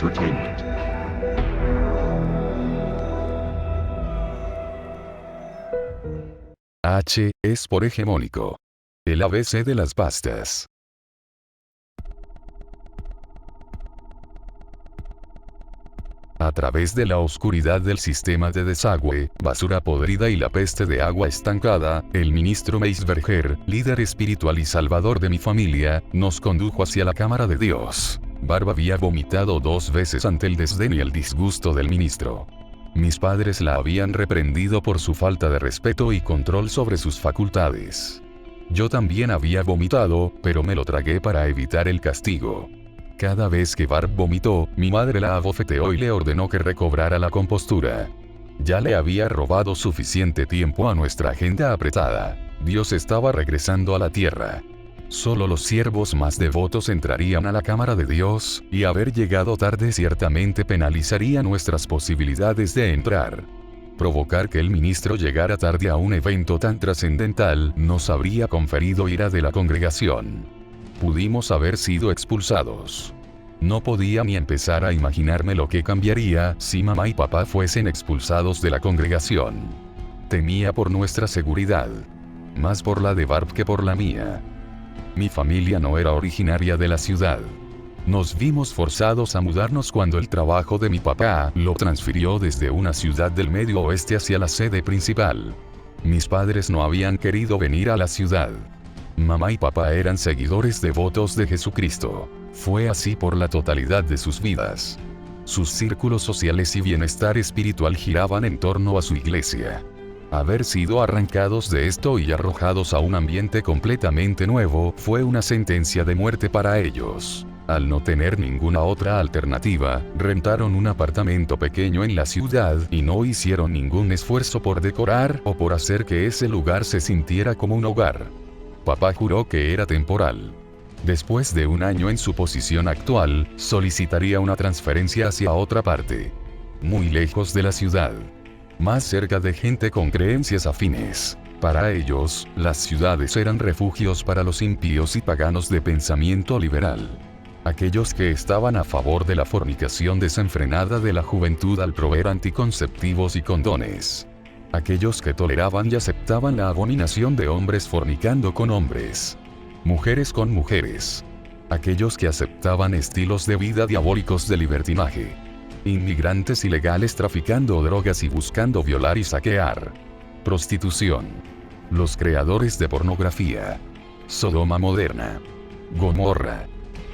Entertainment. H es por hegemónico. El ABC de las pastas. A través de la oscuridad del sistema de desagüe, basura podrida y la peste de agua estancada, el ministro Meisberger, líder espiritual y salvador de mi familia, nos condujo hacia la cámara de Dios. Barb había vomitado 2 veces ante el desdén y el disgusto del ministro. Mis padres la habían reprendido por su falta de respeto y control sobre sus facultades. Yo también había vomitado, pero me lo tragué para evitar el castigo. Cada vez que Barb vomitó, mi madre la abofeteó y le ordenó que recobrara la compostura. Ya le había robado suficiente tiempo a nuestra agenda apretada. Dios estaba regresando a la tierra. Solo los siervos más devotos entrarían a la cámara de Dios, y haber llegado tarde ciertamente penalizaría nuestras posibilidades de entrar. Provocar que el ministro llegara tarde a un evento tan trascendental nos habría conferido ira de la congregación. Pudimos haber sido expulsados. No podía ni empezar a imaginarme lo que cambiaría si mamá y papá fuesen expulsados de la congregación. Temía por nuestra seguridad. Más por la de Barb que por la mía. Mi familia no era originaria de la ciudad. Nos vimos forzados a mudarnos cuando el trabajo de mi papá lo transfirió desde una ciudad del medio oeste hacia la sede principal. Mis padres no habían querido venir a la ciudad. Mamá y papá eran seguidores devotos de Jesucristo. Fue así por la totalidad de sus vidas. Sus círculos sociales y bienestar espiritual giraban en torno a su iglesia. Haber sido arrancados de esto y arrojados a un ambiente completamente nuevo fue una sentencia de muerte para ellos. Al no tener ninguna otra alternativa, rentaron un apartamento pequeño en la ciudad y no hicieron ningún esfuerzo por decorar o por hacer que ese lugar se sintiera como un hogar. Papá juró que era temporal. Después de 1 año en su posición actual, solicitaría una transferencia hacia otra parte. Muy lejos de la ciudad. Más cerca de gente con creencias afines. Para ellos, las ciudades eran refugios para los impíos y paganos de pensamiento liberal. Aquellos que estaban a favor de la fornicación desenfrenada de la juventud al proveer anticonceptivos y condones. Aquellos que toleraban y aceptaban la abominación de hombres fornicando con hombres. Mujeres con mujeres. Aquellos que aceptaban estilos de vida diabólicos de libertinaje. Inmigrantes ilegales traficando drogas y buscando violar y saquear. Prostitución. Los creadores de pornografía. Sodoma moderna. Gomorra.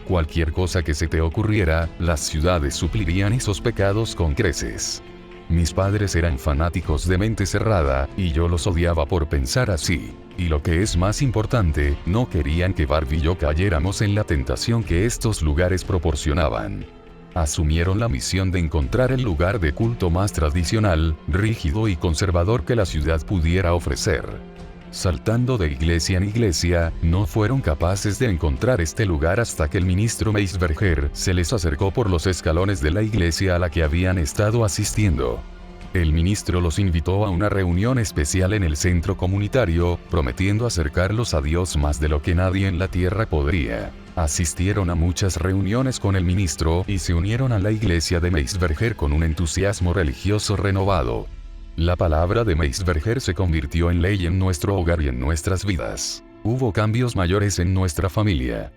Cualquier cosa que se te ocurriera, las ciudades suplirían esos pecados con creces. Mis padres eran fanáticos de mente cerrada, y yo los odiaba por pensar así. Y lo que es más importante, no querían que Barb y yo cayéramos en la tentación que estos lugares proporcionaban. Asumieron la misión de encontrar el lugar de culto más tradicional, rígido y conservador que la ciudad pudiera ofrecer. Saltando de iglesia en iglesia, no fueron capaces de encontrar este lugar hasta que el ministro Meisberger se les acercó por los escalones de la iglesia a la que habían estado asistiendo. El ministro los invitó a una reunión especial en el centro comunitario, prometiendo acercarlos a Dios más de lo que nadie en la tierra podría. Asistieron a muchas reuniones con el ministro y se unieron a la iglesia de Meisberger con un entusiasmo religioso renovado. La palabra de Meisberger se convirtió en ley en nuestro hogar y en nuestras vidas. Hubo cambios mayores en nuestra familia.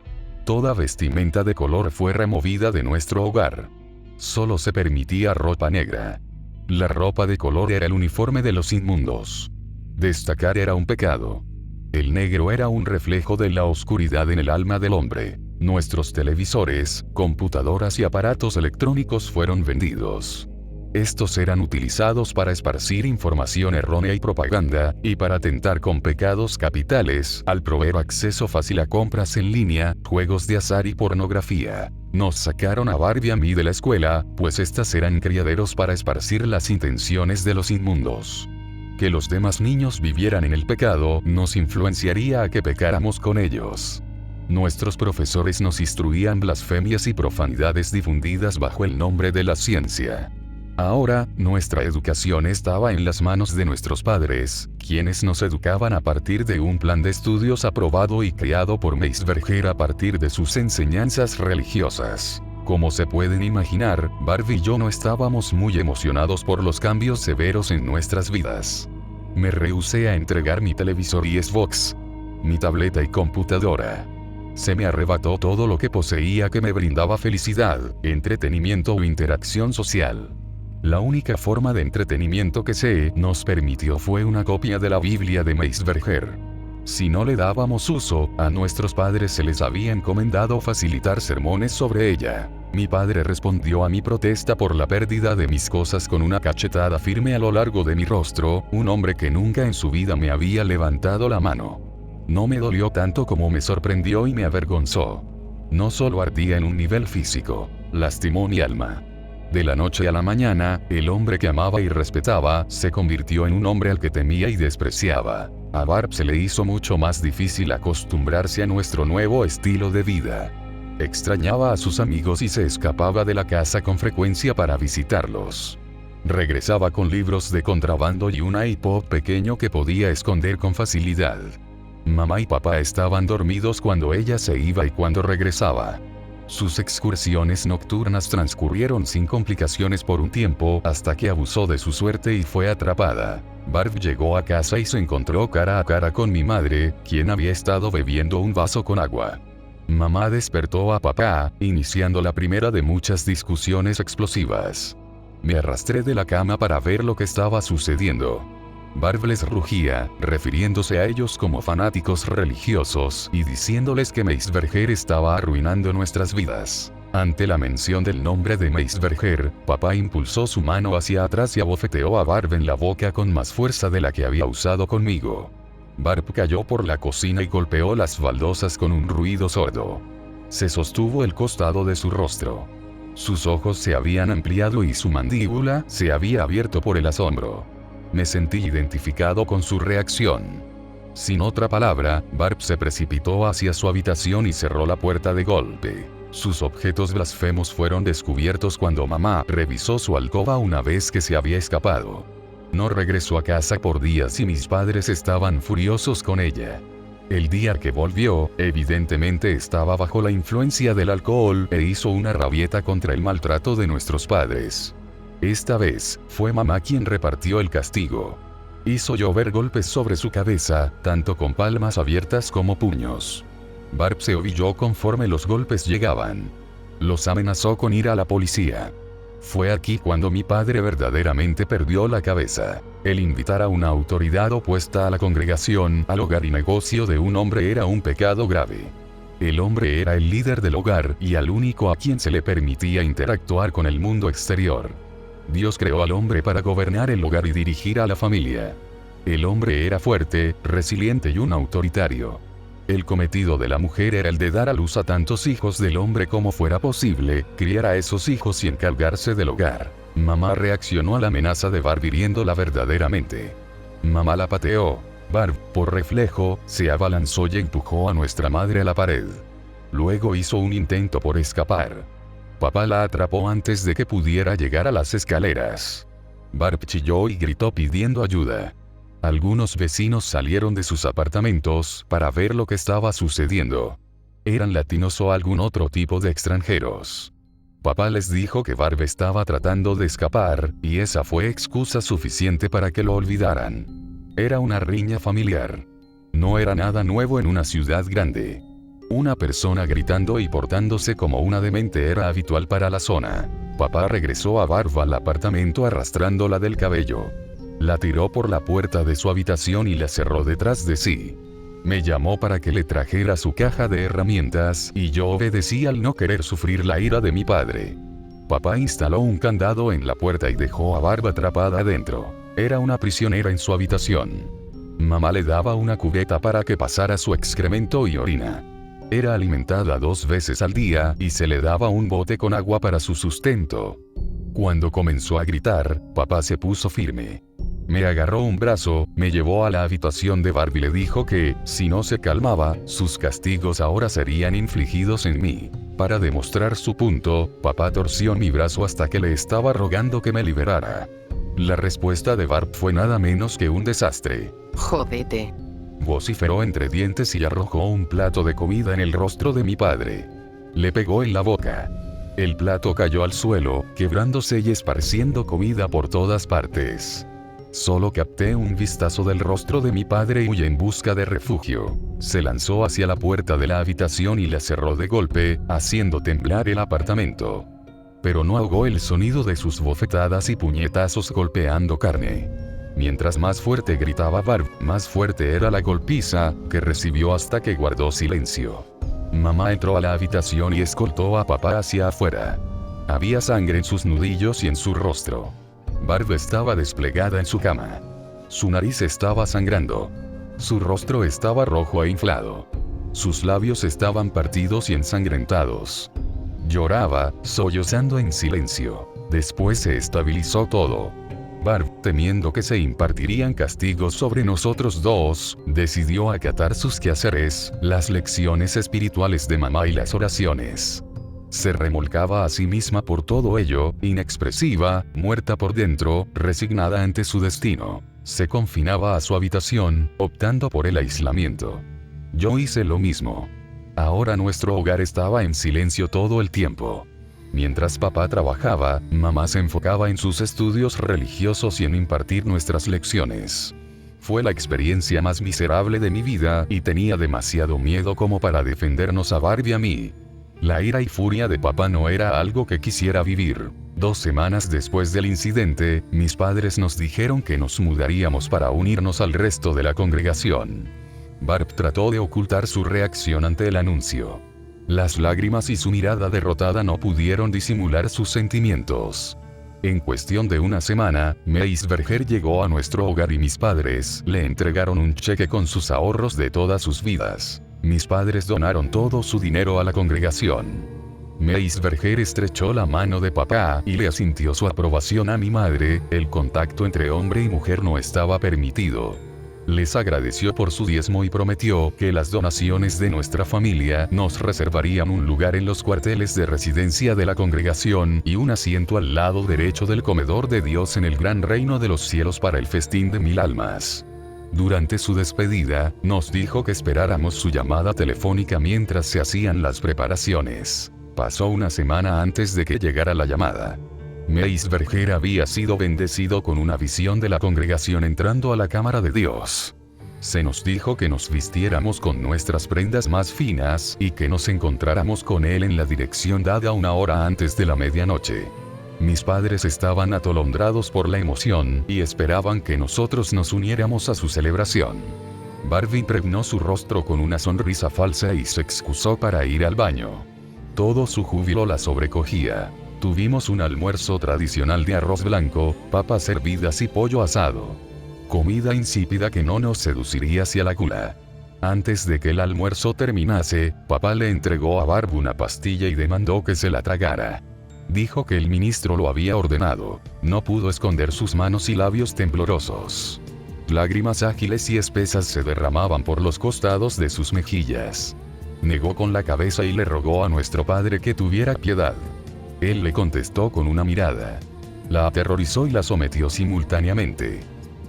Toda vestimenta de color fue removida de nuestro hogar. Solo se permitía ropa negra. La ropa de color era el uniforme de los inmundos. Destacar era un pecado. El negro era un reflejo de la oscuridad en el alma del hombre. Nuestros televisores, computadoras y aparatos electrónicos fueron vendidos. Estos eran utilizados para esparcir información errónea y propaganda, y para atentar con pecados capitales, al proveer acceso fácil a compras en línea, juegos de azar y pornografía. Nos sacaron a Barb y a mí de la escuela, pues estas eran criaderos para esparcir las intenciones de los inmundos. Que los demás niños vivieran en el pecado nos influenciaría a que pecáramos con ellos. Nuestros profesores nos instruían blasfemias y profanidades difundidas bajo el nombre de la ciencia. Ahora, nuestra educación estaba en las manos de nuestros padres, quienes nos educaban a partir de un plan de estudios aprobado y creado por Meisberger a partir de sus enseñanzas religiosas. Como se pueden imaginar, Barbie y yo no estábamos muy emocionados por los cambios severos en nuestras vidas. Me rehusé a entregar mi televisor y Xbox, mi tableta y computadora. Se me arrebató todo lo que poseía que me brindaba felicidad, entretenimiento o interacción social. La única forma de entretenimiento que se nos permitió fue una copia de la Biblia de Meisberger. Si no le dábamos uso, a nuestros padres se les había encomendado facilitar sermones sobre ella. Mi padre respondió a mi protesta por la pérdida de mis cosas con una cachetada firme a lo largo de mi rostro, un hombre que nunca en su vida me había levantado la mano. No me dolió tanto como me sorprendió y me avergonzó. No solo ardía en un nivel físico, lastimó mi alma. De la noche a la mañana, el hombre que amaba y respetaba, se convirtió en un hombre al que temía y despreciaba. A Barb se le hizo mucho más difícil acostumbrarse a nuestro nuevo estilo de vida. Extrañaba a sus amigos y se escapaba de la casa con frecuencia para visitarlos. Regresaba con libros de contrabando y un iPod pequeño que podía esconder con facilidad. Mamá y papá estaban dormidos cuando ella se iba y cuando regresaba. Sus excursiones nocturnas transcurrieron sin complicaciones por un tiempo hasta que abusó de su suerte y fue atrapada. Barb llegó a casa y se encontró cara a cara con mi madre, quien había estado bebiendo un vaso con agua. Mamá despertó a papá, iniciando la primera de muchas discusiones explosivas. Me arrastré de la cama para ver lo que estaba sucediendo. Barb les rugía, refiriéndose a ellos como fanáticos religiosos y diciéndoles que Meisberger estaba arruinando nuestras vidas. Ante la mención del nombre de Meisberger, papá impulsó su mano hacia atrás y abofeteó a Barb en la boca con más fuerza de la que había usado conmigo. Barb cayó por la cocina y golpeó las baldosas con un ruido sordo. Se sostuvo el costado de su rostro. Sus ojos se habían ampliado y su mandíbula se había abierto por el asombro. Me sentí identificado con su reacción. Sin otra palabra, Barb se precipitó hacia su habitación y cerró la puerta de golpe. Sus objetos blasfemos fueron descubiertos cuando mamá revisó su alcoba una vez que se había escapado. No regresó a casa por días y mis padres estaban furiosos con ella. El día que volvió, evidentemente estaba bajo la influencia del alcohol e hizo una rabieta contra el maltrato de nuestros padres. Esta vez, fue mamá quien repartió el castigo. Hizo llover golpes sobre su cabeza, tanto con palmas abiertas como puños. Barb se ovilló conforme los golpes llegaban. Los amenazó con ir a la policía. Fue aquí cuando mi padre verdaderamente perdió la cabeza. El invitar a una autoridad opuesta a la congregación, al hogar y negocio de un hombre era un pecado grave. El hombre era el líder del hogar y al único a quien se le permitía interactuar con el mundo exterior. Dios creó al hombre para gobernar el hogar y dirigir a la familia. El hombre era fuerte, resiliente y un autoritario. El cometido de la mujer era el de dar a luz a tantos hijos del hombre como fuera posible, criar a esos hijos y encargarse del hogar. Mamá reaccionó a la amenaza de Barb hiriéndola verdaderamente. Mamá la pateó. Barb, por reflejo, se abalanzó y empujó a nuestra madre a la pared. Luego hizo un intento por escapar. Papá la atrapó antes de que pudiera llegar a las escaleras. Barb chilló y gritó pidiendo ayuda. Algunos vecinos salieron de sus apartamentos para ver lo que estaba sucediendo. Eran latinos o algún otro tipo de extranjeros. Papá les dijo que Barb estaba tratando de escapar, y esa fue excusa suficiente para que lo olvidaran. Era una riña familiar. No era nada nuevo en una ciudad grande. Una persona gritando y portándose como una demente era habitual para la zona. Papá regresó a Barb al apartamento arrastrándola del cabello. La tiró por la puerta de su habitación y la cerró detrás de sí. Me llamó para que le trajera su caja de herramientas y yo obedecí al no querer sufrir la ira de mi padre. Papá instaló un candado en la puerta y dejó a Barb atrapada adentro. Era una prisionera en su habitación. Mamá le daba una cubeta para que pasara su excremento y orina. Era alimentada 2 veces al día y se le daba un bote con agua para su sustento. Cuando comenzó a gritar, papá se puso firme. Me agarró un brazo, me llevó a la habitación de Barb y le dijo que, si no se calmaba, sus castigos ahora serían infligidos en mí. Para demostrar su punto, papá torció mi brazo hasta que le estaba rogando que me liberara. La respuesta de Barb fue nada menos que un desastre. Jódete. Vociferó entre dientes y arrojó un plato de comida en el rostro de mi padre. Le pegó en la boca. El plato cayó al suelo, quebrándose y esparciendo comida por todas partes. Solo capté un vistazo del rostro de mi padre y huí en busca de refugio. Se lanzó hacia la puerta de la habitación y la cerró de golpe, haciendo temblar el apartamento. Pero no ahogó el sonido de sus bofetadas y puñetazos golpeando carne. Mientras más fuerte gritaba Barb, más fuerte era la golpiza, que recibió hasta que guardó silencio. Mamá entró a la habitación y escoltó a papá hacia afuera. Había sangre en sus nudillos y en su rostro. Barb estaba desplegada en su cama. Su nariz estaba sangrando. Su rostro estaba rojo e inflado. Sus labios estaban partidos y ensangrentados. Lloraba, sollozando en silencio. Después se estabilizó todo. Barb, temiendo que se impartirían castigos sobre nosotros dos, decidió acatar sus quehaceres, las lecciones espirituales de mamá y las oraciones. Se remolcaba a sí misma por todo ello, inexpresiva, muerta por dentro, resignada ante su destino. Se confinaba a su habitación, optando por el aislamiento. Yo hice lo mismo. Ahora nuestro hogar estaba en silencio todo el tiempo. Mientras papá trabajaba, mamá se enfocaba en sus estudios religiosos y en impartir nuestras lecciones. Fue la experiencia más miserable de mi vida y tenía demasiado miedo como para defendernos a Barb y a mí. La ira y furia de papá no era algo que quisiera vivir. 2 semanas después del incidente, mis padres nos dijeron que nos mudaríamos para unirnos al resto de la congregación. Barb trató de ocultar su reacción ante el anuncio. Las lágrimas y su mirada derrotada no pudieron disimular sus sentimientos. En cuestión de una semana, Meisberger llegó a nuestro hogar y mis padres le entregaron un cheque con sus ahorros de todas sus vidas. Mis padres donaron todo su dinero a la congregación. Meisberger estrechó la mano de papá y le asintió su aprobación a mi madre. El contacto entre hombre y mujer no estaba permitido. Les agradeció por su diezmo y prometió que las donaciones de nuestra familia nos reservarían un lugar en los cuarteles de residencia de la congregación y un asiento al lado derecho del comedor de Dios en el gran reino de los cielos para el festín de 1000 almas. Durante su despedida, nos dijo que esperáramos su llamada telefónica mientras se hacían las preparaciones. Pasó una semana antes de que llegara la llamada. Meisberger había sido bendecido con una visión de la congregación entrando a la cámara de Dios. Se nos dijo que nos vistiéramos con nuestras prendas más finas y que nos encontráramos con él en la dirección dada 1 hora antes de la medianoche. Mis padres estaban atolondrados por la emoción y esperaban que nosotros nos uniéramos a su celebración. Barb impregnó su rostro con una sonrisa falsa y se excusó para ir al baño. Todo su júbilo la sobrecogía. Tuvimos un almuerzo tradicional de arroz blanco, papas hervidas y pollo asado. Comida insípida que no nos seduciría hacia la gula. Antes de que el almuerzo terminase, papá le entregó a Barb una pastilla y demandó que se la tragara. Dijo que el ministro lo había ordenado. No pudo esconder sus manos y labios temblorosos. Lágrimas ágiles y espesas se derramaban por los costados de sus mejillas. Negó con la cabeza y le rogó a nuestro padre que tuviera piedad. Él le contestó con una mirada. La aterrorizó y la sometió simultáneamente.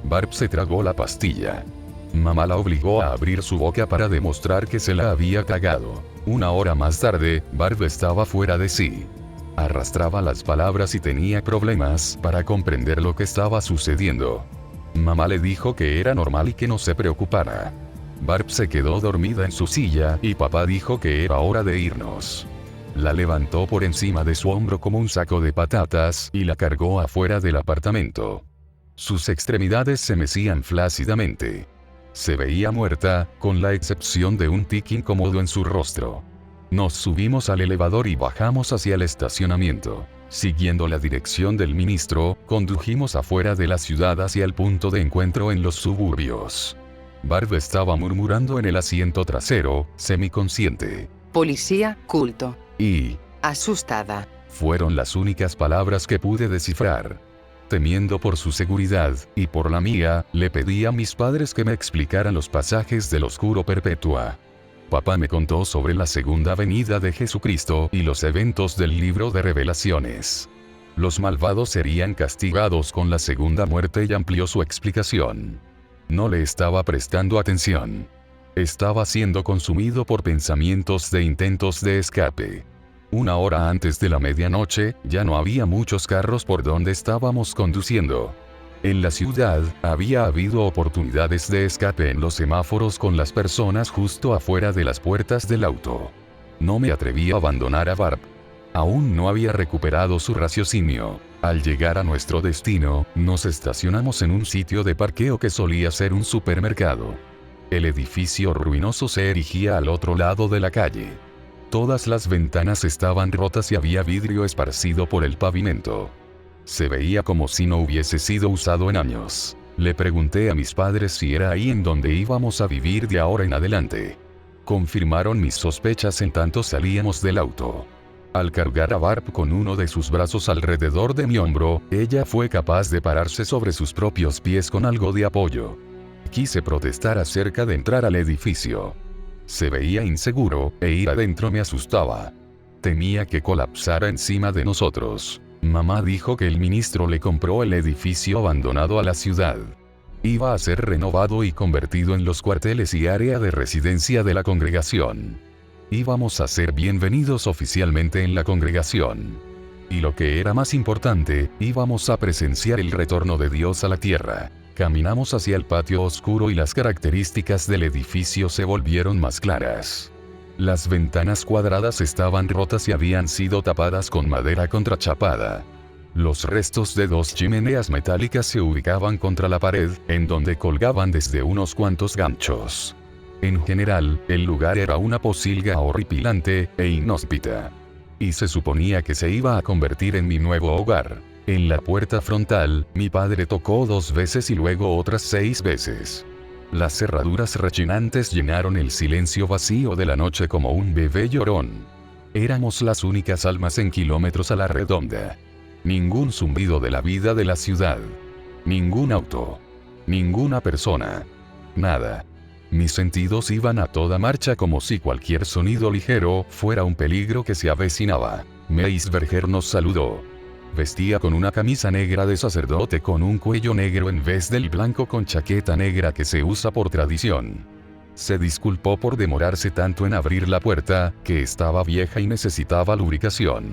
Barb se tragó la pastilla. Mamá la obligó a abrir su boca para demostrar que se la había tragado. 1 hora más tarde, Barb estaba fuera de sí. Arrastraba las palabras y tenía problemas para comprender lo que estaba sucediendo. Mamá le dijo que era normal y que no se preocupara. Barb se quedó dormida en su silla y papá dijo que era hora de irnos. La levantó por encima de su hombro como un saco de patatas y la cargó afuera del apartamento. Sus extremidades se mecían flácidamente. Se veía muerta, con la excepción de un tic incómodo en su rostro. Nos subimos al elevador y bajamos hacia el estacionamiento. Siguiendo la dirección del ministro, condujimos afuera de la ciudad hacia el punto de encuentro en los suburbios. Barb estaba murmurando en el asiento trasero, semiconsciente. Policía, culto. Y asustada. Fueron las únicas palabras que pude descifrar. Temiendo por su seguridad, y por la mía, le pedí a mis padres que me explicaran los pasajes del Oscuro Perpetua. Papá me contó sobre la segunda venida de Jesucristo y los eventos del libro de Revelaciones. Los malvados serían castigados con la segunda muerte y amplió su explicación. No le estaba prestando atención. Estaba siendo consumido por pensamientos de intentos de escape. Una hora antes de la medianoche, ya no había muchos carros por donde estábamos conduciendo. En la ciudad, había habido oportunidades de escape en los semáforos con las personas justo afuera de las puertas del auto. No me atreví a abandonar a Barb. Aún no había recuperado su raciocinio. Al llegar a nuestro destino, nos estacionamos en un sitio de parqueo que solía ser un supermercado. El edificio ruinoso se erigía al otro lado de la calle. Todas las ventanas estaban rotas y había vidrio esparcido por el pavimento. Se veía como si no hubiese sido usado en años. Le pregunté a mis padres si era ahí en donde íbamos a vivir de ahora en adelante. Confirmaron mis sospechas en tanto salíamos del auto. Al cargar a Barb con uno de sus brazos alrededor de mi hombro, ella fue capaz de pararse sobre sus propios pies con algo de apoyo. Quise protestar acerca de entrar al edificio. Se veía inseguro, e ir adentro me asustaba. Temía que colapsara encima de nosotros. Mamá dijo que el ministro le compró el edificio abandonado a la ciudad. Iba a ser renovado y convertido en los cuarteles y área de residencia de la congregación. Íbamos a ser bienvenidos oficialmente en la congregación. Y lo que era más importante, íbamos a presenciar el retorno de Dios a la tierra. Caminamos hacia el patio oscuro y las características del edificio se volvieron más claras. Las ventanas cuadradas estaban rotas y habían sido tapadas con madera contrachapada. Los restos de dos chimeneas metálicas se ubicaban contra la pared, en donde colgaban desde unos cuantos ganchos. En general, el lugar era una posilga horripilante e inhóspita. Y se suponía que se iba a convertir en mi nuevo hogar. En la puerta frontal, mi padre tocó 2 veces y luego otras 6 veces. Las cerraduras rechinantes llenaron el silencio vacío de la noche como un bebé llorón. Éramos las únicas almas en kilómetros a la redonda. Ningún zumbido de la vida de la ciudad. Ningún auto. Ninguna persona. Nada. Mis sentidos iban a toda marcha como si cualquier sonido ligero fuera un peligro que se avecinaba. Meisberger nos saludó. Vestía con una camisa negra de sacerdote con un cuello negro en vez del blanco con chaqueta negra que se usa por tradición. Se disculpó por demorarse tanto en abrir la puerta, que estaba vieja y necesitaba lubricación.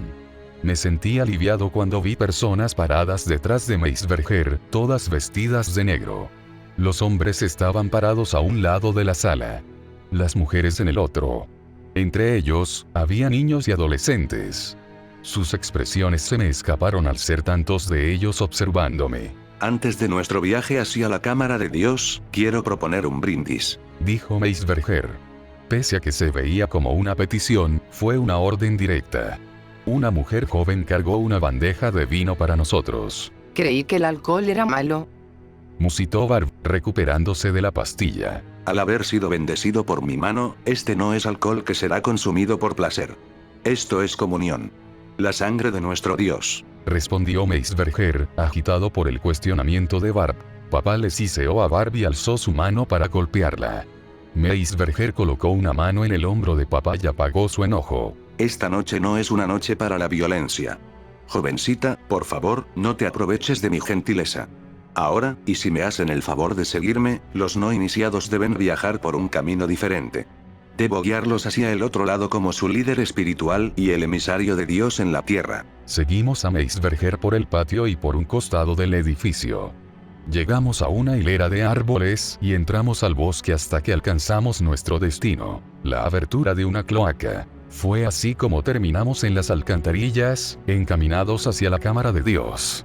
Me sentí aliviado cuando vi personas paradas detrás de Meisberger, todas vestidas de negro. Los hombres estaban parados a un lado de la sala. Las mujeres en el otro. Entre ellos, había niños y adolescentes. Sus expresiones se me escaparon al ser tantos de ellos observándome. Antes de nuestro viaje hacia la cámara de Dios, quiero proponer un brindis, dijo Meisberger. Pese a que se veía como una petición, fue una orden directa. Una mujer joven cargó una bandeja de vino para nosotros. Creí que el alcohol era malo. Musitó Barb, recuperándose de la pastilla. Al haber sido bendecido por mi mano, este no es alcohol que será consumido por placer. Esto es comunión. La sangre de nuestro Dios, respondió Meisberger, agitado por el cuestionamiento de Barb. Papá le siseó a Barb y alzó su mano para golpearla. Meisberger colocó una mano en el hombro de papá y apagó su enojo. Esta noche no es una noche para la violencia. Jovencita, por favor, no te aproveches de mi gentileza. Ahora, y si me hacen el favor de seguirme, los no iniciados deben viajar por un camino diferente. Debo guiarlos hacia el otro lado como su líder espiritual y el emisario de Dios en la tierra. Seguimos a Meisberger por el patio y por un costado del edificio. Llegamos a una hilera de árboles y entramos al bosque hasta que alcanzamos nuestro destino, la abertura de una cloaca. Fue así como terminamos en las alcantarillas, encaminados hacia la cámara de Dios.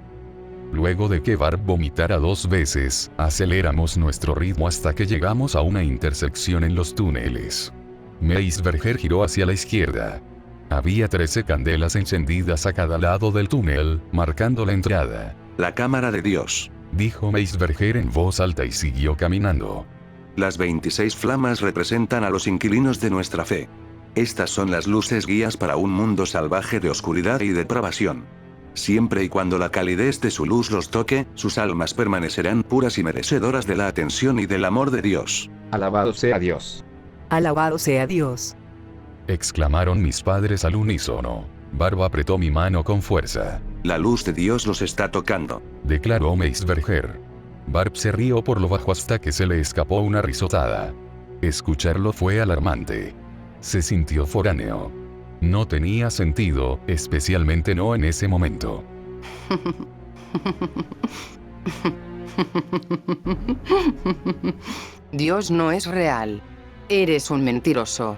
Luego de que Barb vomitara 2 veces, aceleramos nuestro ritmo hasta que llegamos a una intersección en los túneles. Meisberger giró hacia la izquierda. Había 13 candelas encendidas a cada lado del túnel, marcando la entrada. La cámara de Dios, dijo Meisberger en voz alta y siguió caminando. Las 26 flamas representan a los inquilinos de nuestra fe. Estas son las luces guías para un mundo salvaje de oscuridad y depravación. Siempre y cuando la calidez de su luz los toque, sus almas permanecerán puras y merecedoras de la atención y del amor de Dios. Alabado sea Dios. Alabado sea Dios, exclamaron mis padres al unísono. Barb apretó mi mano con fuerza. La luz de Dios los está tocando, declaró Meisberger. Barb se rió por lo bajo hasta que se le escapó una risotada. Escucharlo fue alarmante. Se sintió foráneo. No tenía sentido, especialmente no en ese momento. Dios no es real. Eres un mentiroso.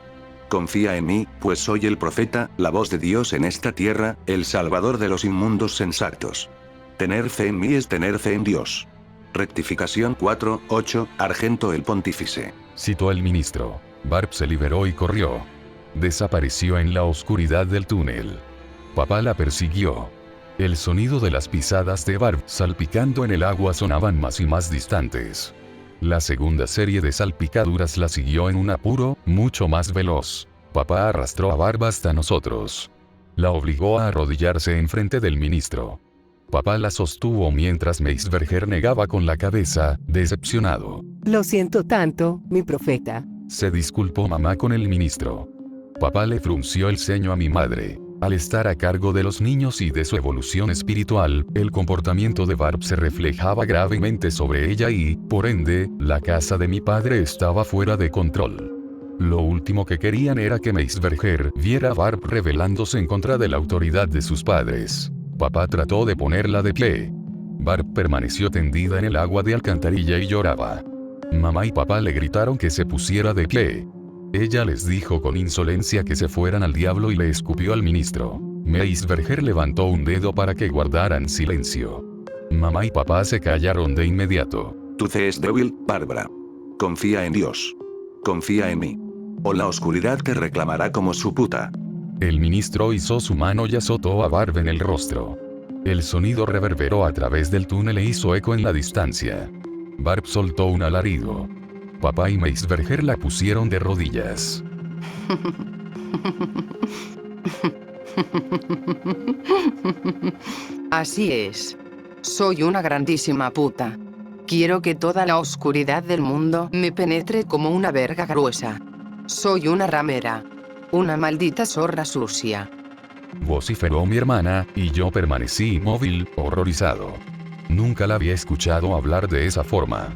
Confía en mí, pues soy el profeta, la voz de Dios en esta tierra, el salvador de los inmundos sensatos. Tener fe en mí es tener fe en Dios. Rectificación 4:8, Argento el Pontífice. Citó el ministro. Barb se liberó y corrió. Desapareció en la oscuridad del túnel. Papá la persiguió. El sonido de las pisadas de Barb salpicando en el agua sonaban más y más distantes. La segunda serie de salpicaduras la siguió en un apuro, mucho más veloz. Papá arrastró a Barb hasta nosotros. La obligó a arrodillarse enfrente del ministro. Papá la sostuvo mientras Meisberger negaba con la cabeza, decepcionado. Lo siento tanto, mi profeta. Se disculpó mamá con el ministro. Papá le frunció el ceño a mi madre. Al estar a cargo de los niños y de su evolución espiritual, el comportamiento de Barb se reflejaba gravemente sobre ella y, por ende, la casa de mi padre estaba fuera de control. Lo último que querían era que Meisberger viera a Barb rebelándose en contra de la autoridad de sus padres. Papá trató de ponerla de pie. Barb permaneció tendida en el agua de alcantarilla y lloraba. Mamá y papá le gritaron que se pusiera de pie. Ella les dijo con insolencia que se fueran al diablo y le escupió al ministro. Meisberger levantó un dedo para que guardaran silencio. Mamá y papá se callaron de inmediato. Tu fe es débil, Bárbara. Confía en Dios. Confía en mí. O la oscuridad te reclamará como su puta. El ministro hizo su mano y azotó a Barb en el rostro. El sonido reverberó a través del túnel e hizo eco en la distancia. Barb soltó un alarido. Papá y Meisberger la pusieron de rodillas. Así es. Soy una grandísima puta. Quiero que toda la oscuridad del mundo me penetre como una verga gruesa. Soy una ramera. Una maldita zorra sucia. Vociferó mi hermana, y yo permanecí inmóvil, horrorizado. Nunca la había escuchado hablar de esa forma.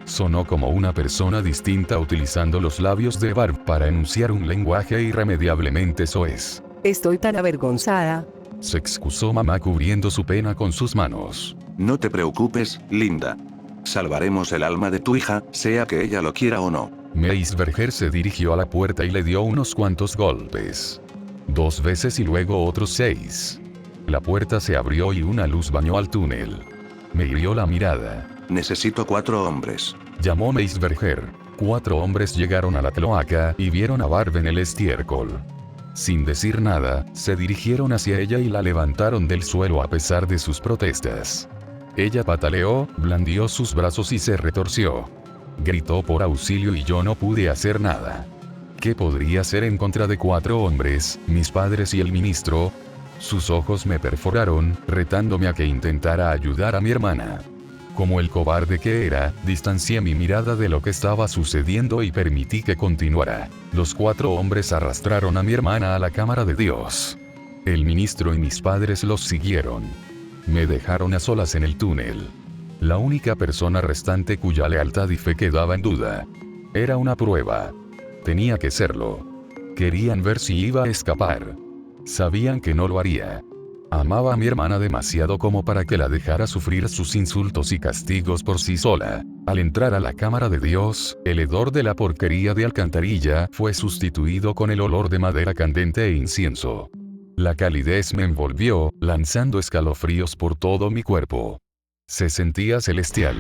Sonó como una persona distinta utilizando los labios de Barb para enunciar un lenguaje irremediablemente soez. Estoy tan avergonzada. Se excusó mamá cubriendo su pena con sus manos. No te preocupes, linda. Salvaremos el alma de tu hija, sea que ella lo quiera o no. Meisberger se dirigió a la puerta y le dio unos cuantos golpes. 2 veces y luego otros 6. La puerta se abrió y una luz bañó al túnel. Me hirió la mirada. Necesito 4 hombres. Llamó Meisberger. 4 hombres llegaron a la cloaca y vieron a Barb en el estiércol. Sin decir nada, se dirigieron hacia ella y la levantaron del suelo a pesar de sus protestas. Ella pataleó, blandió sus brazos y se retorció. Gritó por auxilio y yo no pude hacer nada. ¿Qué podría hacer en contra de 4 hombres, mis padres y el ministro? Sus ojos me perforaron, retándome a que intentara ayudar a mi hermana. Como el cobarde que era, distancié mi mirada de lo que estaba sucediendo y permití que continuara. Los 4 hombres arrastraron a mi hermana a la cámara de Dios. El ministro y mis padres los siguieron. Me dejaron a solas en el túnel. La única persona restante cuya lealtad y fe quedaba en duda. Era una prueba. Tenía que serlo. Querían ver si iba a escapar. Sabían que no lo haría. Amaba a mi hermana demasiado como para que la dejara sufrir sus insultos y castigos por sí sola. Al entrar a la cámara de Dios, el hedor de la porquería de alcantarilla fue sustituido con el olor de madera candente e incienso. La calidez me envolvió, lanzando escalofríos por todo mi cuerpo. Se sentía celestial.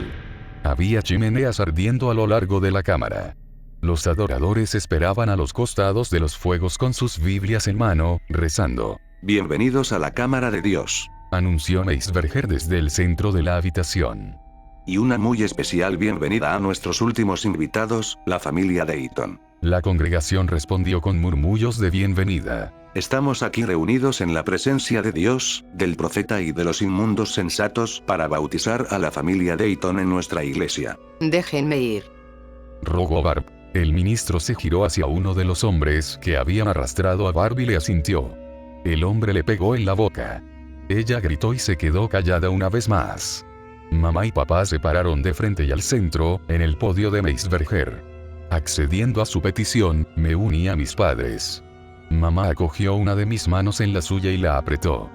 Había chimeneas ardiendo a lo largo de la cámara. Los adoradores esperaban a los costados de los fuegos con sus Biblias en mano, rezando. Bienvenidos a la cámara de Dios. Anunció Meisberger desde el centro de la habitación. Y una muy especial bienvenida a nuestros últimos invitados, la familia Dayton. La congregación respondió con murmullos de bienvenida. Estamos aquí reunidos en la presencia de Dios, del profeta y de los inmundos sensatos, para bautizar a la familia Dayton en nuestra iglesia. Déjenme ir. Rogó Barb. El ministro se giró hacia uno de los hombres que habían arrastrado a Barb y le asintió. El hombre le pegó en la boca. Ella gritó y se quedó callada una vez más. Mamá y papá se pararon de frente y al centro, en el podio de Meisberger. Accediendo a su petición, me uní a mis padres. Mamá acogió una de mis manos en la suya y la apretó.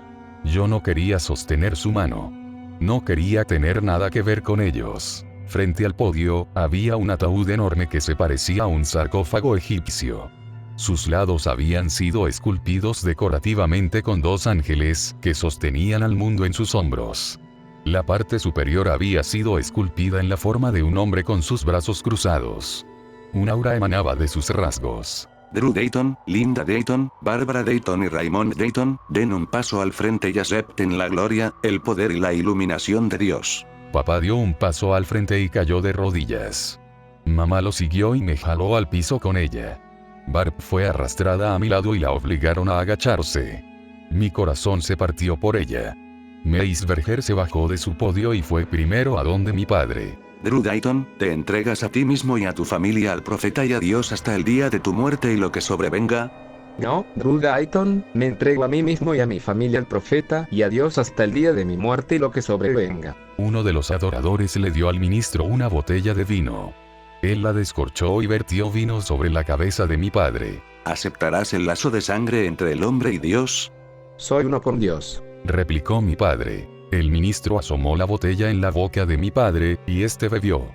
Yo no quería sostener su mano. No quería tener nada que ver con ellos. Frente al podio, había un ataúd enorme que se parecía a un sarcófago egipcio. Sus lados habían sido esculpidos decorativamente con 2 ángeles, que sostenían al mundo en sus hombros. La parte superior había sido esculpida en la forma de un hombre con sus brazos cruzados. Un aura emanaba de sus rasgos. Drew Dayton, Linda Dayton, Barbara Dayton y Raymond Dayton, den un paso al frente y acepten la gloria, el poder y la iluminación de Dios. Papá dio un paso al frente y cayó de rodillas. Mamá lo siguió y me jaló al piso con ella. Barb fue arrastrada a mi lado y la obligaron a agacharse. Mi corazón se partió por ella. Mace Verger se bajó de su podio y fue primero a donde mi padre. Drew Dayton, te entregas a ti mismo y a tu familia al profeta y a Dios hasta el día de tu muerte y lo que sobrevenga. No, Drew Dayton, me entrego a mí mismo y a mi familia al profeta y a Dios hasta el día de mi muerte y lo que sobrevenga. Uno de los adoradores le dio al ministro una botella de vino. Él la descorchó y vertió vino sobre la cabeza de mi padre. ¿Aceptarás el lazo de sangre entre el hombre y Dios? Soy uno con Dios, replicó mi padre. El ministro asomó la botella en la boca de mi padre, y este bebió.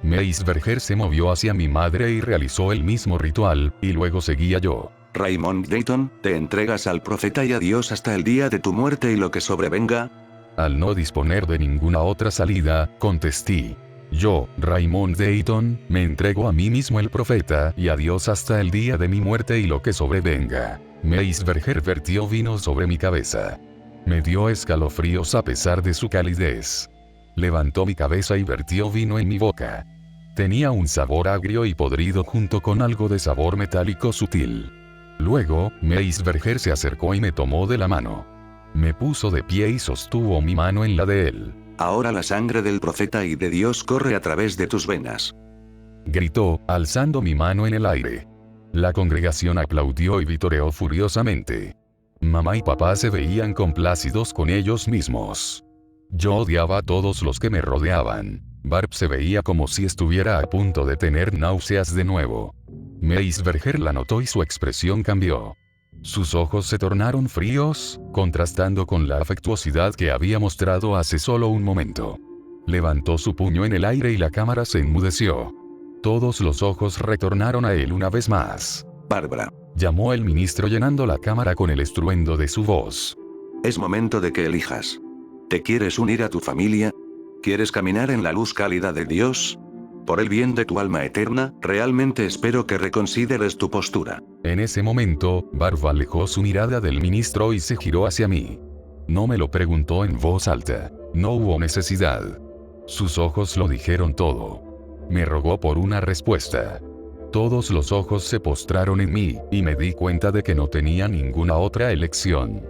Mace Verger se movió hacia mi madre y realizó el mismo ritual, y luego seguía yo. Raymond Dayton, te entregas al profeta y a Dios hasta el día de tu muerte y lo que sobrevenga. Al no disponer de ninguna otra salida, contesté. Yo, Raymond Dayton, me entrego a mí mismo el profeta y a Dios hasta el día de mi muerte y lo que sobrevenga. Mace Verger vertió vino sobre mi cabeza. Me dio escalofríos a pesar de su calidez. Levantó mi cabeza y vertió vino en mi boca. Tenía un sabor agrio y podrido junto con algo de sabor metálico sutil. Luego, Mace Verger se acercó y me tomó de la mano. Me puso de pie y sostuvo mi mano en la de él. Ahora la sangre del profeta y de Dios corre a través de tus venas. Gritó, alzando mi mano en el aire. La congregación aplaudió y vitoreó furiosamente. Mamá y papá se veían complácidos con ellos mismos. Yo odiaba a todos los que me rodeaban. Barb se veía como si estuviera a punto de tener náuseas de nuevo. Mace Verger la notó y su expresión cambió. Sus ojos se tornaron fríos, contrastando con la afectuosidad que había mostrado hace solo un momento. Levantó su puño en el aire y la cámara se enmudeció. Todos los ojos retornaron a él una vez más. Bárbara, llamó el ministro llenando la cámara con el estruendo de su voz. Es momento de que elijas. ¿Te quieres unir a tu familia? ¿Quieres caminar en la luz cálida de Dios? Por el bien de tu alma eterna, realmente espero que reconsideres tu postura. En ese momento, Barb alejó su mirada del ministro y se giró hacia mí. No me lo preguntó en voz alta. No hubo necesidad. Sus ojos lo dijeron todo. Me rogó por una respuesta. Todos los ojos se postraron en mí, y me di cuenta de que no tenía ninguna otra elección.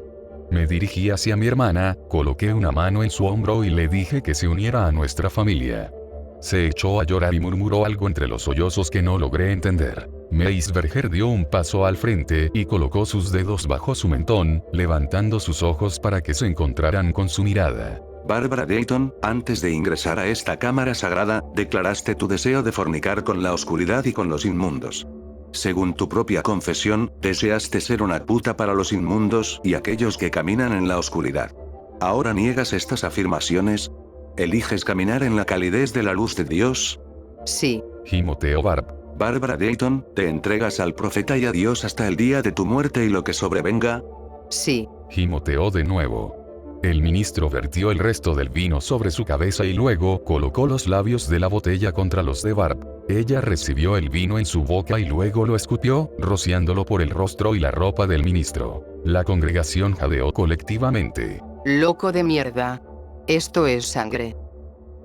Me dirigí hacia mi hermana, coloqué una mano en su hombro y le dije que se uniera a nuestra familia. Se echó a llorar y murmuró algo entre los sollozos que no logré entender. Mace Verger dio un paso al frente y colocó sus dedos bajo su mentón, levantando sus ojos para que se encontraran con su mirada. Barbara Dayton, antes de ingresar a esta cámara sagrada, declaraste tu deseo de fornicar con la oscuridad y con los inmundos. Según tu propia confesión, deseaste ser una puta para los inmundos y aquellos que caminan en la oscuridad. ¿Ahora niegas estas afirmaciones? ¿Eliges caminar en la calidez de la luz de Dios? Sí. Gimoteó Barb. Barbara Dayton, ¿te entregas al profeta y a Dios hasta el día de tu muerte y lo que sobrevenga? Sí. Gimoteó de nuevo. El ministro vertió el resto del vino sobre su cabeza y luego colocó los labios de la botella contra los de Barb. Ella recibió el vino en su boca y luego lo escupió, rociándolo por el rostro y la ropa del ministro. La congregación jadeó colectivamente. Loco de mierda. Esto es sangre.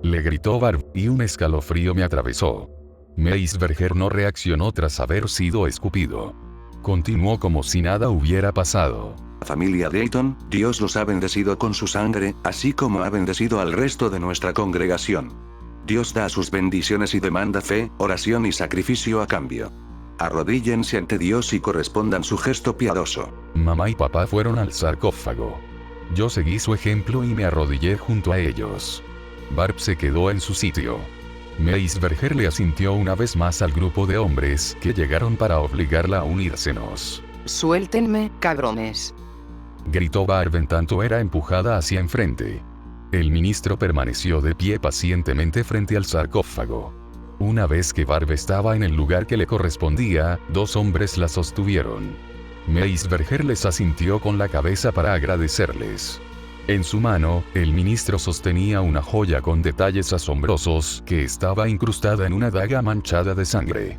Le gritó Barb, y un escalofrío me atravesó. Mace Verger no reaccionó tras haber sido escupido. Continuó como si nada hubiera pasado. Familia Dayton, Dios los ha bendecido con su sangre, así como ha bendecido al resto de nuestra congregación. Dios da sus bendiciones y demanda fe, oración y sacrificio a cambio. Arrodíllense ante Dios y correspondan su gesto piadoso. Mamá y papá fueron al sarcófago. Yo seguí su ejemplo y me arrodillé junto a ellos. Barb se quedó en su sitio. Mace Verger le asintió una vez más al grupo de hombres que llegaron para obligarla a unírsenos. Suéltenme, cabrones. Gritó Barb en tanto era empujada hacia enfrente. El ministro permaneció de pie pacientemente frente al sarcófago. Una vez que Barb estaba en el lugar que le correspondía, 2 hombres la sostuvieron. Meisberger les asintió con la cabeza para agradecerles. En su mano, el ministro sostenía una joya con detalles asombrosos que estaba incrustada en una daga manchada de sangre.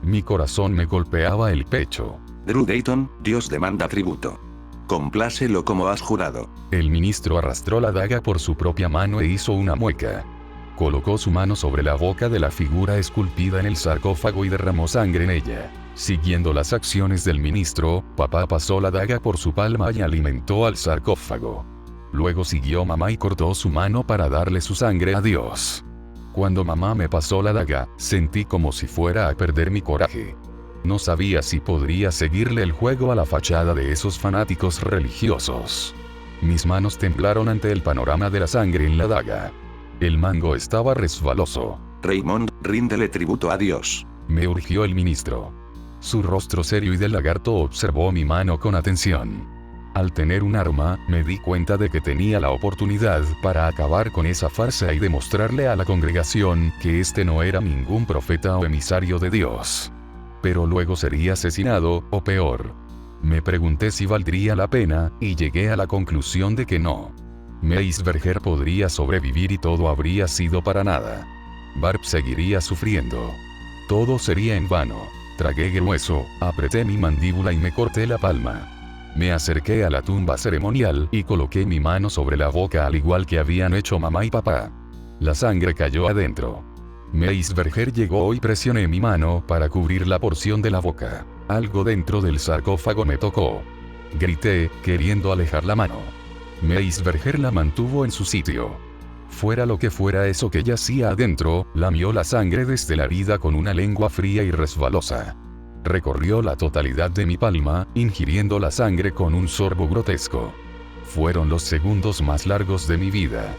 Mi corazón me golpeaba el pecho. Drew Dayton, Dios demanda tributo. Complácelo como has jurado. El ministro arrastró la daga por su propia mano e hizo una mueca. Colocó su mano sobre la boca de la figura esculpida en el sarcófago y derramó sangre en ella. Siguiendo las acciones del ministro, papá pasó la daga por su palma y alimentó al sarcófago. Luego siguió mamá y cortó su mano para darle su sangre a Dios. Cuando mamá me pasó la daga, sentí como si fuera a perder mi coraje. No sabía si podría seguirle el juego a la fachada de esos fanáticos religiosos. Mis manos temblaron ante el panorama de la sangre en la daga. El mango estaba resbaloso. Raymond, ríndele tributo a Dios. Me urgió el ministro. Su rostro serio y de lagarto observó mi mano con atención. Al tener un arma, me di cuenta de que tenía la oportunidad para acabar con esa farsa y demostrarle a la congregación que este no era ningún profeta o emisario de Dios. Pero luego sería asesinado, o peor. Me pregunté si valdría la pena, y llegué a la conclusión de que no. Meisberger podría sobrevivir y todo habría sido para nada. Barb seguiría sufriendo. Todo sería en vano. Tragué grueso, apreté mi mandíbula y me corté la palma. Me acerqué a la tumba ceremonial y coloqué mi mano sobre la boca al igual que habían hecho mamá y papá. La sangre cayó adentro. Meisberger llegó y presioné mi mano para cubrir la porción de la boca. Algo dentro del sarcófago me tocó. Grité, queriendo alejar la mano. Meisberger la mantuvo en su sitio. Fuera lo que fuera eso que yacía adentro, lamió la sangre desde la herida con una lengua fría y resbalosa. Recorrió la totalidad de mi palma, ingiriendo la sangre con un sorbo grotesco. Fueron los segundos más largos de mi vida.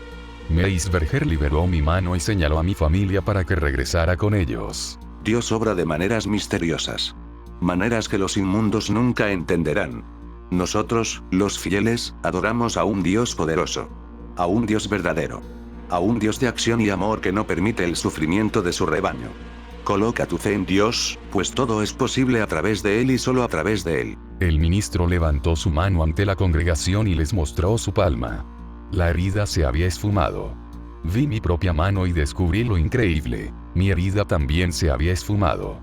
Meisberger liberó mi mano y señaló a mi familia para que regresara con ellos. Dios obra de maneras misteriosas. Maneras que los inmundos nunca entenderán. Nosotros, los fieles, adoramos a un Dios poderoso. A un Dios verdadero. A un Dios de acción y amor que no permite el sufrimiento de su rebaño. Coloca tu fe en Dios, pues todo es posible a través de Él y solo a través de Él. El ministro levantó su mano ante la congregación y les mostró su palma. La herida se había esfumado. Vi mi propia mano y descubrí lo increíble. Mi herida también se había esfumado.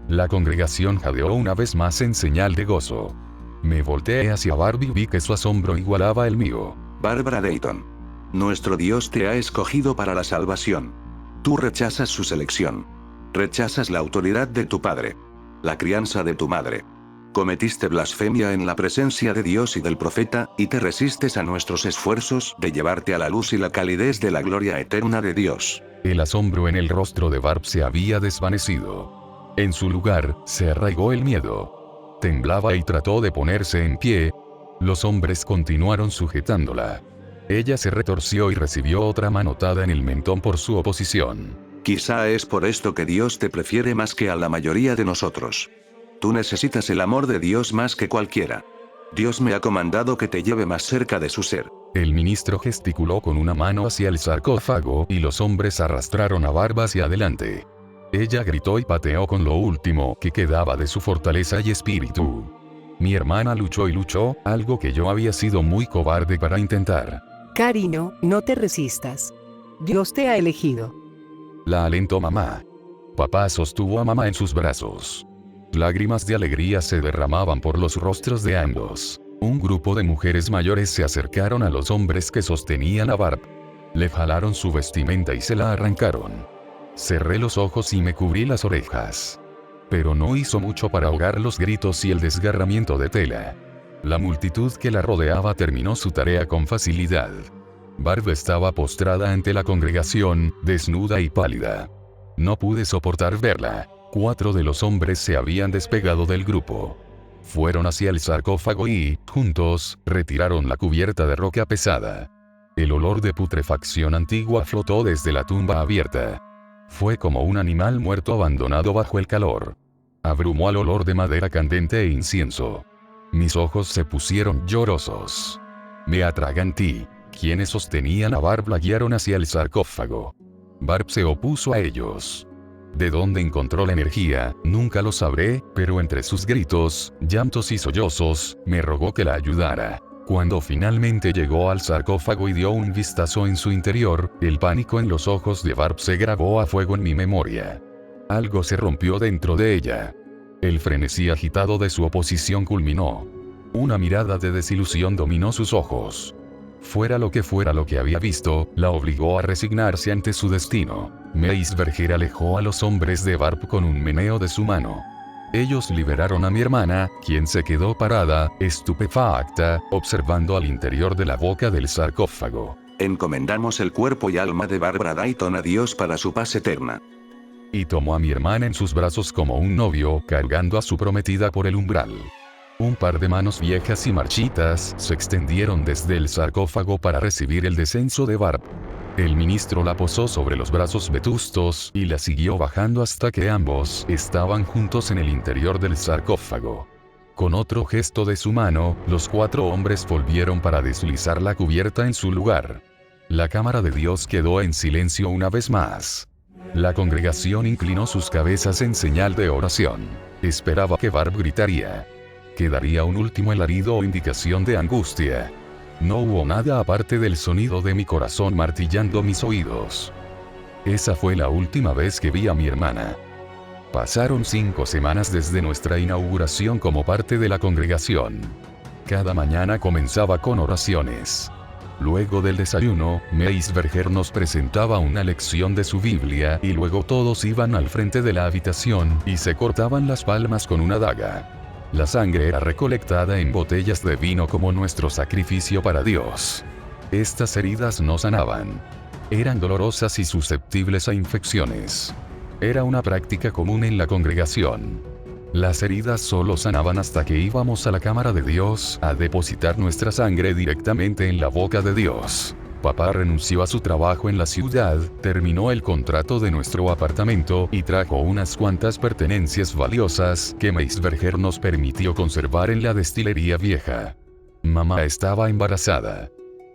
La congregación jadeó una vez más en señal de gozo. Me volteé hacia Barb y vi que su asombro igualaba el mío. Barbara Dayton. Nuestro Dios te ha escogido para la salvación. Tú rechazas su selección. Rechazas la autoridad de tu padre. La crianza de tu madre. Cometiste blasfemia en la presencia de Dios y del profeta, y te resistes a nuestros esfuerzos de llevarte a la luz y la calidez de la gloria eterna de Dios. El asombro en el rostro de Barb se había desvanecido. En su lugar, se arraigó el miedo. Temblaba y trató de ponerse en pie. Los hombres continuaron sujetándola. Ella se retorció y recibió otra manotada en el mentón por su oposición. Quizá es por esto que Dios te prefiere más que a la mayoría de nosotros. Tú necesitas el amor de Dios más que cualquiera. Dios me ha comandado que te lleve más cerca de su ser. El ministro gesticuló con una mano hacia el sarcófago y los hombres arrastraron a Barb hacia adelante. Ella gritó y pateó con lo último que quedaba de su fortaleza y espíritu. Mi hermana luchó y luchó, algo que yo había sido muy cobarde para intentar. Cariño, no te resistas. Dios te ha elegido. La alentó mamá. Papá sostuvo a mamá en sus brazos. Lágrimas de alegría se derramaban por los rostros de ambos. Un grupo de mujeres mayores se acercaron a los hombres que sostenían a Barb. Le jalaron su vestimenta y se la arrancaron. Cerré los ojos y me cubrí las orejas. Pero no hizo mucho para ahogar los gritos y el desgarramiento de tela. La multitud que la rodeaba terminó su tarea con facilidad. Barb estaba postrada ante la congregación, desnuda y pálida. No pude soportar verla. 4 de los hombres se habían despegado del grupo. Fueron hacia el sarcófago y, juntos, retiraron la cubierta de roca pesada. El olor de putrefacción antigua flotó desde la tumba abierta. Fue como un animal muerto abandonado bajo el calor. Abrumó al olor de madera candente e incienso. Mis ojos se pusieron llorosos. Me atraganté. Quienes sostenían a Barb la guiaron hacia el sarcófago. Barb se opuso a ellos. ¿De dónde encontró la energía? Nunca lo sabré, pero entre sus gritos, llantos y sollozos, me rogó que la ayudara. Cuando finalmente llegó al sarcófago y dio un vistazo en su interior, el pánico en los ojos de Barb se grabó a fuego en mi memoria. Algo se rompió dentro de ella. El frenesí agitado de su oposición culminó. Una mirada de desilusión dominó sus ojos. Fuera lo que había visto, la obligó a resignarse ante su destino. Meisberger alejó a los hombres de Barb con un meneo de su mano. Ellos liberaron a mi hermana, quien se quedó parada, estupefacta, observando al interior de la boca del sarcófago. Encomendamos el cuerpo y alma de Barbara Dayton a Dios para su paz eterna. Y tomó a mi hermana en sus brazos como un novio, cargando a su prometida por el umbral. Un par de manos viejas y marchitas se extendieron desde el sarcófago para recibir el descenso de Barb. El ministro la posó sobre los brazos vetustos y la siguió bajando hasta que ambos estaban juntos en el interior del sarcófago. Con otro gesto de su mano, los 4 hombres volvieron para deslizar la cubierta en su lugar. La cámara de Dios quedó en silencio una vez más. La congregación inclinó sus cabezas en señal de oración. Esperaba que Barb gritaría. Que daría un último alarido o indicación de angustia. No hubo nada aparte del sonido de mi corazón martillando mis oídos. Esa fue la última vez que vi a mi hermana. Pasaron 5 semanas desde nuestra inauguración como parte de la congregación. Cada mañana comenzaba con oraciones. Luego del desayuno, Meisberger nos presentaba una lección de su Biblia y luego todos iban al frente de la habitación y se cortaban las palmas con una daga. La sangre era recolectada en botellas de vino como nuestro sacrificio para Dios. Estas heridas no sanaban. Eran dolorosas y susceptibles a infecciones. Era una práctica común en la congregación. Las heridas solo sanaban hasta que íbamos a la cámara de Dios a depositar nuestra sangre directamente en la boca de Dios. Papá renunció a su trabajo en la ciudad, terminó el contrato de nuestro apartamento y trajo unas cuantas pertenencias valiosas que Meisberger nos permitió conservar en la destilería vieja. Mamá estaba embarazada.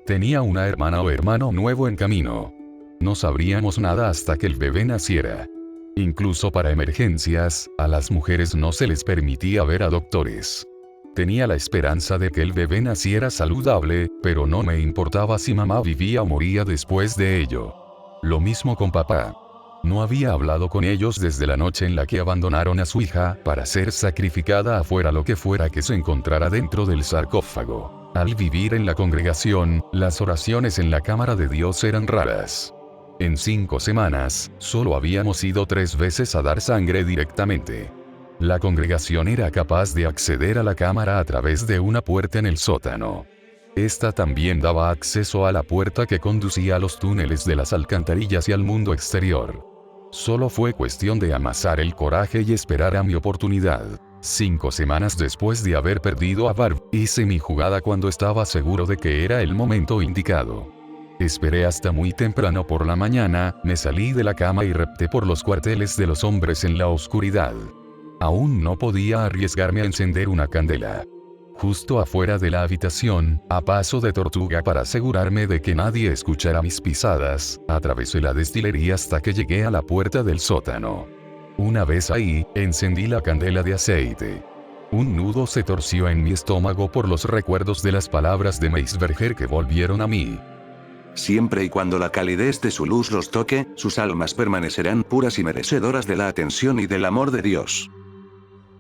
Tenía una hermana o hermano nuevo en camino. No sabríamos nada hasta que el bebé naciera. Incluso para emergencias, a las mujeres no se les permitía ver a doctores. Tenía la esperanza de que el bebé naciera saludable, pero no me importaba si mamá vivía o moría después de ello. Lo mismo con papá. No había hablado con ellos desde la noche en la que abandonaron a su hija para ser sacrificada afuera lo que fuera que se encontrara dentro del sarcófago. Al vivir en la congregación, las oraciones en la cámara de Dios eran raras. En 5 semanas, solo habíamos ido 3 veces a dar sangre directamente. La congregación era capaz de acceder a la cámara a través de una puerta en el sótano. Esta también daba acceso a la puerta que conducía a los túneles de las alcantarillas y al mundo exterior. Solo fue cuestión de amasar el coraje y esperar a mi oportunidad. 5 semanas después de haber perdido a Barb, hice mi jugada cuando estaba seguro de que era el momento indicado. Esperé hasta muy temprano por la mañana, me salí de la cama y repté por los cuarteles de los hombres en la oscuridad. Aún no podía arriesgarme a encender una candela. Justo afuera de la habitación, a paso de tortuga para asegurarme de que nadie escuchara mis pisadas, atravesé la destilería hasta que llegué a la puerta del sótano. Una vez ahí, encendí la candela de aceite. Un nudo se torció en mi estómago por los recuerdos de las palabras de Meisberger que volvieron a mí. Siempre y cuando la calidez de su luz los toque, sus almas permanecerán puras y merecedoras de la atención y del amor de Dios.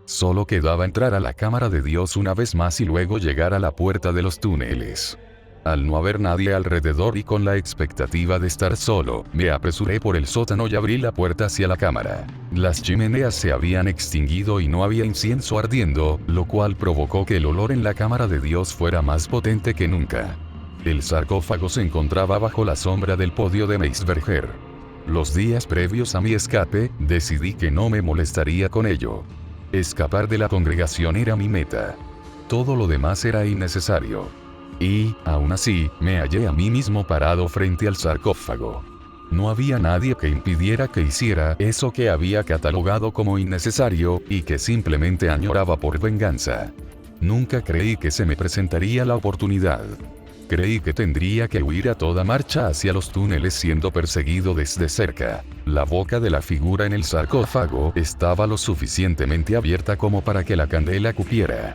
Solo quedaba entrar a la cámara de Dios una vez más y luego llegar a la puerta de los túneles. Al no haber nadie alrededor y con la expectativa de estar solo, me apresuré por el sótano y abrí la puerta hacia la cámara. Las chimeneas se habían extinguido y no había incienso ardiendo, lo cual provocó que el olor en la cámara de Dios fuera más potente que nunca. El sarcófago se encontraba bajo la sombra del podio de Meisberger. Los días previos a mi escape, decidí que no me molestaría con ello. Escapar de la congregación era mi meta. Todo lo demás era innecesario. Y, aún así, me hallé a mí mismo parado frente al sarcófago. No había nadie que impidiera que hiciera eso que había catalogado como innecesario y que simplemente añoraba por venganza. Nunca creí que se me presentaría la oportunidad. Creí que tendría que huir a toda marcha hacia los túneles siendo perseguido desde cerca. La boca de la figura en el sarcófago estaba lo suficientemente abierta como para que la candela cupiera.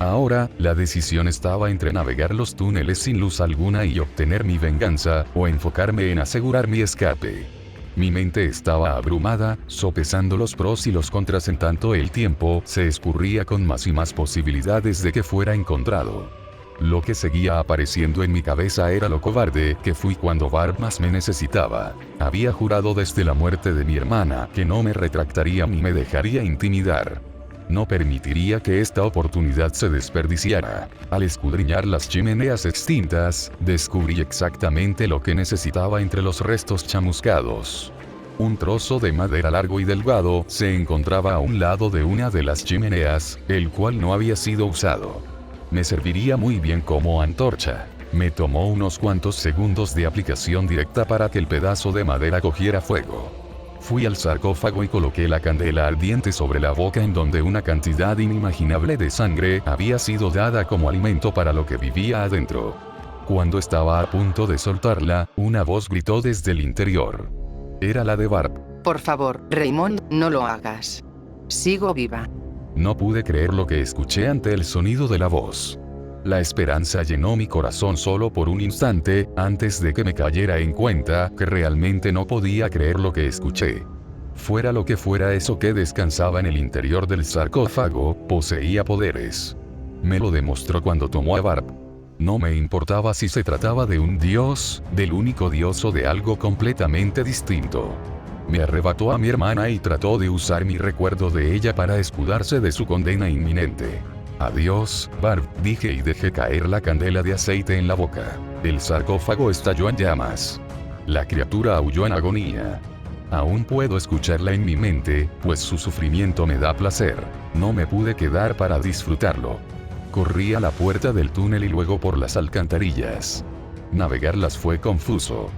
Ahora, la decisión estaba entre navegar los túneles sin luz alguna y obtener mi venganza, o enfocarme en asegurar mi escape. Mi mente estaba abrumada, sopesando los pros y los contras en tanto el tiempo se escurría con más y más posibilidades de que fuera encontrado. Lo que seguía apareciendo en mi cabeza era lo cobarde que fui cuando Barb más me necesitaba. Había jurado desde la muerte de mi hermana que no me retractaría ni me dejaría intimidar. No permitiría que esta oportunidad se desperdiciara. Al escudriñar las chimeneas extintas, descubrí exactamente lo que necesitaba entre los restos chamuscados. Un trozo de madera largo y delgado se encontraba a un lado de una de las chimeneas, el cual no había sido usado. Me serviría muy bien como antorcha. Me tomó unos cuantos segundos de aplicación directa para que el pedazo de madera cogiera fuego. Fui al sarcófago y coloqué la candela ardiente sobre la boca en donde una cantidad inimaginable de sangre había sido dada como alimento para lo que vivía adentro. Cuando estaba a punto de soltarla, una voz gritó desde el interior. Era la de Barb. Por favor, Raymond, no lo hagas. Sigo viva. No pude creer lo que escuché ante el sonido de la voz. La esperanza llenó mi corazón solo por un instante, antes de que me cayera en cuenta que realmente no podía creer lo que escuché. Fuera lo que fuera eso que descansaba en el interior del sarcófago, poseía poderes. Me lo demostró cuando tomó a Barb. No me importaba si se trataba de un dios, del único dios o de algo completamente distinto. Me arrebató a mi hermana y trató de usar mi recuerdo de ella para escudarse de su condena inminente. Adiós, Barb, dije y dejé caer la candela de aceite en la boca. El sarcófago estalló en llamas. La criatura aulló en agonía. Aún puedo escucharla en mi mente, pues su sufrimiento me da placer. No me pude quedar para disfrutarlo. Corrí a la puerta del túnel y luego por las alcantarillas. Navegarlas fue confuso.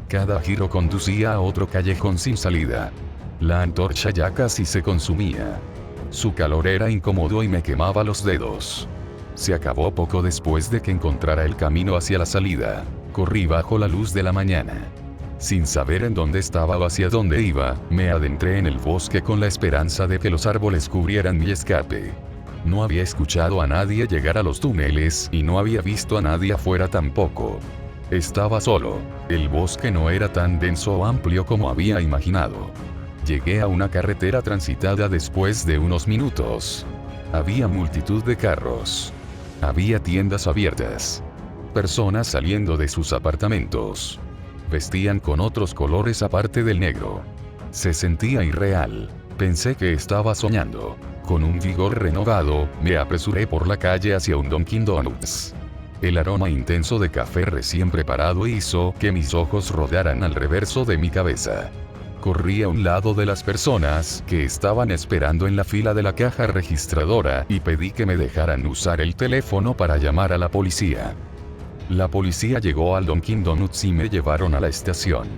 Cada giro conducía a otro callejón sin salida. La antorcha ya casi se consumía. Su calor era incómodo y me quemaba los dedos. Se acabó poco después de que encontrara el camino hacia la salida. Corrí bajo la luz de la mañana. Sin saber en dónde estaba o hacia dónde iba, me adentré en el bosque con la esperanza de que los árboles cubrieran mi escape. No había escuchado a nadie llegar a los túneles y no había visto a nadie afuera tampoco. Estaba solo. El bosque no era tan denso o amplio como había imaginado. Llegué a una carretera transitada después de unos minutos. Había multitud de carros. Había tiendas abiertas. Personas saliendo de sus apartamentos. Vestían con otros colores aparte del negro. Se sentía irreal. Pensé que estaba soñando. Con un vigor renovado, me apresuré por la calle hacia un Dunkin' Donuts. El aroma intenso de café recién preparado hizo que mis ojos rodaran al reverso de mi cabeza. Corrí a un lado de las personas que estaban esperando en la fila de la caja registradora y pedí que me dejaran usar el teléfono para llamar a la policía. La policía llegó al Dunkin' Donuts y me llevaron a la estación.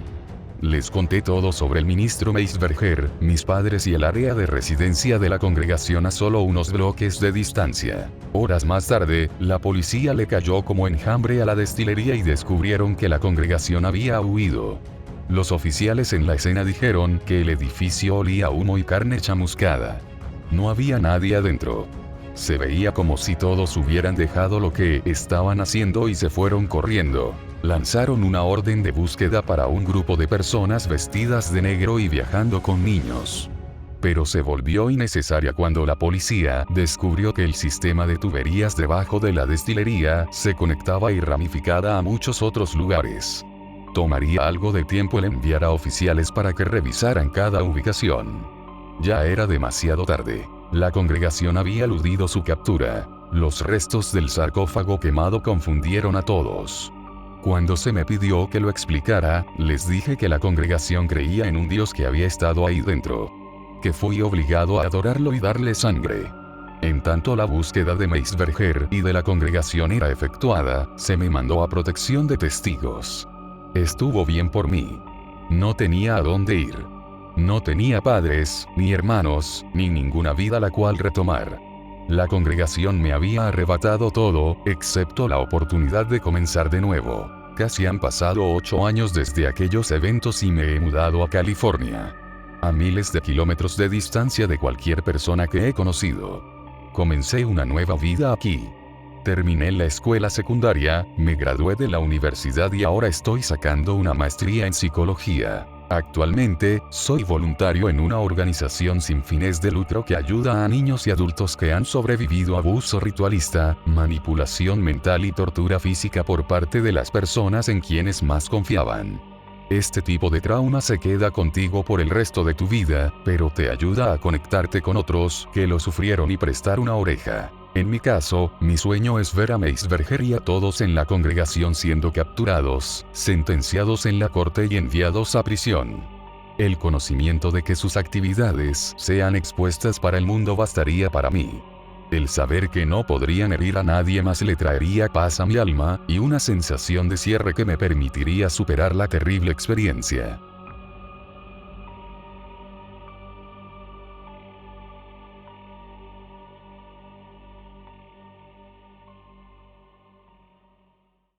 Les conté todo sobre el ministro Meisberger, mis padres y el área de residencia de la congregación a solo unos bloques de distancia. Horas más tarde, la policía le cayó como enjambre a la destilería y descubrieron que la congregación había huido. Los oficiales en la escena dijeron que el edificio olía a humo y carne chamuscada. No había nadie adentro. Se veía como si todos hubieran dejado lo que estaban haciendo y se fueron corriendo. Lanzaron una orden de búsqueda para un grupo de personas vestidas de negro y viajando con niños. Pero se volvió innecesaria cuando la policía descubrió que el sistema de tuberías debajo de la destilería se conectaba y ramificaba a muchos otros lugares. Tomaría algo de tiempo el enviar a oficiales para que revisaran cada ubicación. Ya era demasiado tarde. La congregación había eludido su captura. Los restos del sarcófago quemado confundieron a todos. Cuando se me pidió que lo explicara, les dije que la congregación creía en un Dios que había estado ahí dentro. Que fui obligado a adorarlo y darle sangre. En tanto la búsqueda de Meisberger y de la congregación era efectuada, se me mandó a protección de testigos. Estuvo bien por mí. No tenía a dónde ir. No tenía padres, ni hermanos, ni ninguna vida la cual retomar. La congregación me había arrebatado todo, excepto la oportunidad de comenzar de nuevo. Casi han pasado 8 años desde aquellos eventos y me he mudado a California. A miles de kilómetros de distancia de cualquier persona que he conocido. Comencé una nueva vida aquí. Terminé la escuela secundaria, me gradué de la universidad y ahora estoy sacando una maestría en psicología. Actualmente, soy voluntario en una organización sin fines de lucro que ayuda a niños y adultos que han sobrevivido a abuso ritualista, manipulación mental y tortura física por parte de las personas en quienes más confiaban. Este tipo de trauma se queda contigo por el resto de tu vida, pero te ayuda a conectarte con otros que lo sufrieron y prestar una oreja. En mi caso, mi sueño es ver a Meisberger y a todos en la congregación siendo capturados, sentenciados en la corte y enviados a prisión. El conocimiento de que sus actividades sean expuestas para el mundo bastaría para mí. El saber que no podrían herir a nadie más le traería paz a mi alma, y una sensación de cierre que me permitiría superar la terrible experiencia.